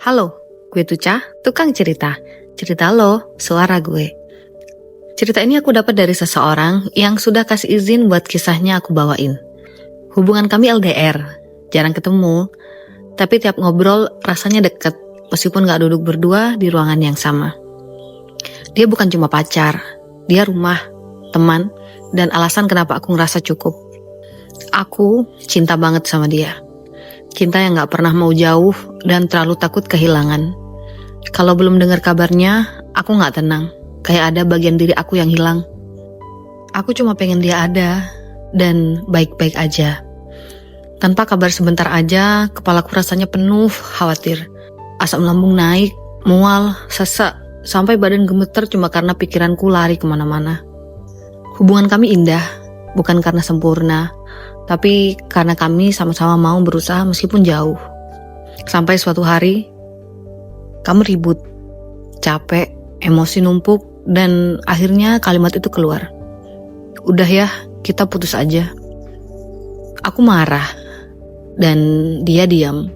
Halo, gue Tuca, tukang cerita. Cerita lo, suara gue. Cerita ini aku dapat dari seseorang yang sudah kasih izin buat kisahnya aku bawain. Hubungan kami LDR, jarang ketemu, tapi tiap ngobrol rasanya deket, meskipun gak duduk berdua di ruangan yang sama. Dia bukan cuma pacar, dia rumah, teman, dan alasan kenapa aku ngerasa cukup. Aku cinta banget sama dia. Cinta yang gak pernah mau jauh dan terlalu takut kehilangan. Kalau belum dengar kabarnya, aku gak tenang. Kayak ada bagian diri aku yang hilang. Aku cuma pengen dia ada dan baik-baik aja. Tanpa kabar sebentar aja, kepalaku rasanya penuh khawatir. Asam lambung naik, mual, sesak, sampai badan gemeter cuma karena pikiranku lari kemana-mana. Hubungan kami indah, bukan karena sempurna, tapi karena kami sama-sama mau berusaha meskipun jauh. Sampai suatu hari, kamu ribut, capek, emosi numpuk, dan akhirnya kalimat itu keluar. Udah ya, kita putus aja. Aku marah, dan dia diam.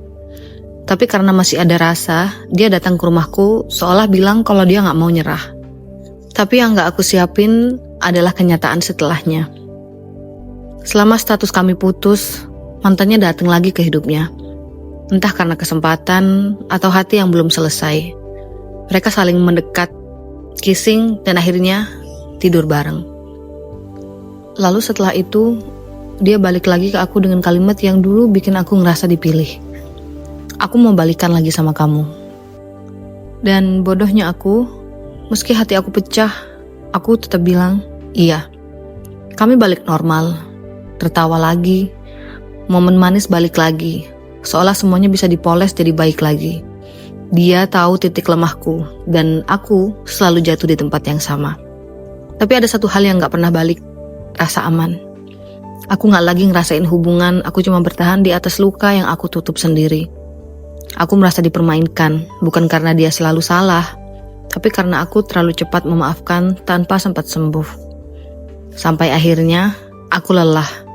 Tapi karena masih ada rasa, dia datang ke rumahku seolah bilang kalau dia gak mau nyerah. Tapi yang gak aku siapin adalah kenyataan setelahnya. Selama status kami putus, mantannya datang lagi ke hidupnya. Entah karena kesempatan atau hati yang belum selesai. Mereka saling mendekat, kissing, dan akhirnya tidur bareng. Lalu setelah itu, dia balik lagi ke aku dengan kalimat yang dulu bikin aku ngerasa dipilih. Aku mau balikan lagi sama kamu. Dan bodohnya aku, meski hati aku pecah, aku tetap bilang, iya. Kami balik normal. Tertawa lagi, momen manis balik lagi, seolah semuanya bisa dipoles jadi baik lagi. Dia tahu titik lemahku, dan aku selalu jatuh di tempat yang sama. Tapi ada satu hal yang gak pernah balik, rasa aman. Aku gak lagi ngerasain hubungan, aku cuma bertahan di atas luka yang aku tutup sendiri. Aku merasa dipermainkan, bukan karena dia selalu salah, tapi karena aku terlalu cepat memaafkan tanpa sempat sembuh. Sampai akhirnya, aku lelah.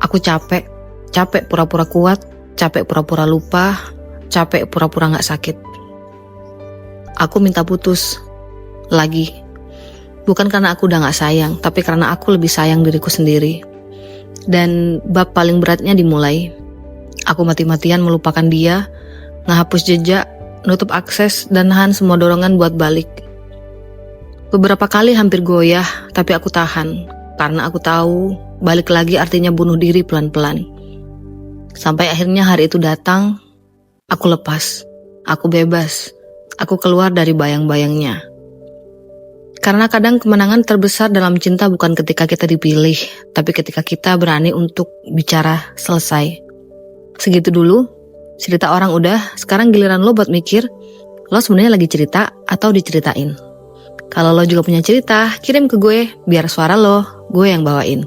Aku capek pura-pura kuat, capek pura-pura lupa, capek pura-pura gak sakit. Aku minta putus, lagi. Bukan karena aku udah gak sayang, tapi karena aku lebih sayang diriku sendiri. Dan bab paling beratnya dimulai. Aku mati-matian melupakan dia, ngehapus jejak, nutup akses, dan nahan semua dorongan buat balik. Beberapa kali hampir goyah, tapi aku tahan. Karena aku tahu, balik lagi artinya bunuh diri pelan-pelan. Sampai akhirnya hari itu datang, aku lepas, aku bebas, aku keluar dari bayang-bayangnya. Karena kadang kemenangan terbesar dalam cinta bukan ketika kita dipilih, tapi ketika kita berani untuk bicara selesai. Segitu dulu, cerita orang udah, sekarang giliran lo buat mikir, lo sebenarnya lagi cerita atau diceritain. Kalau lo juga punya cerita, kirim ke gue, biar suara lo, gue yang bawain.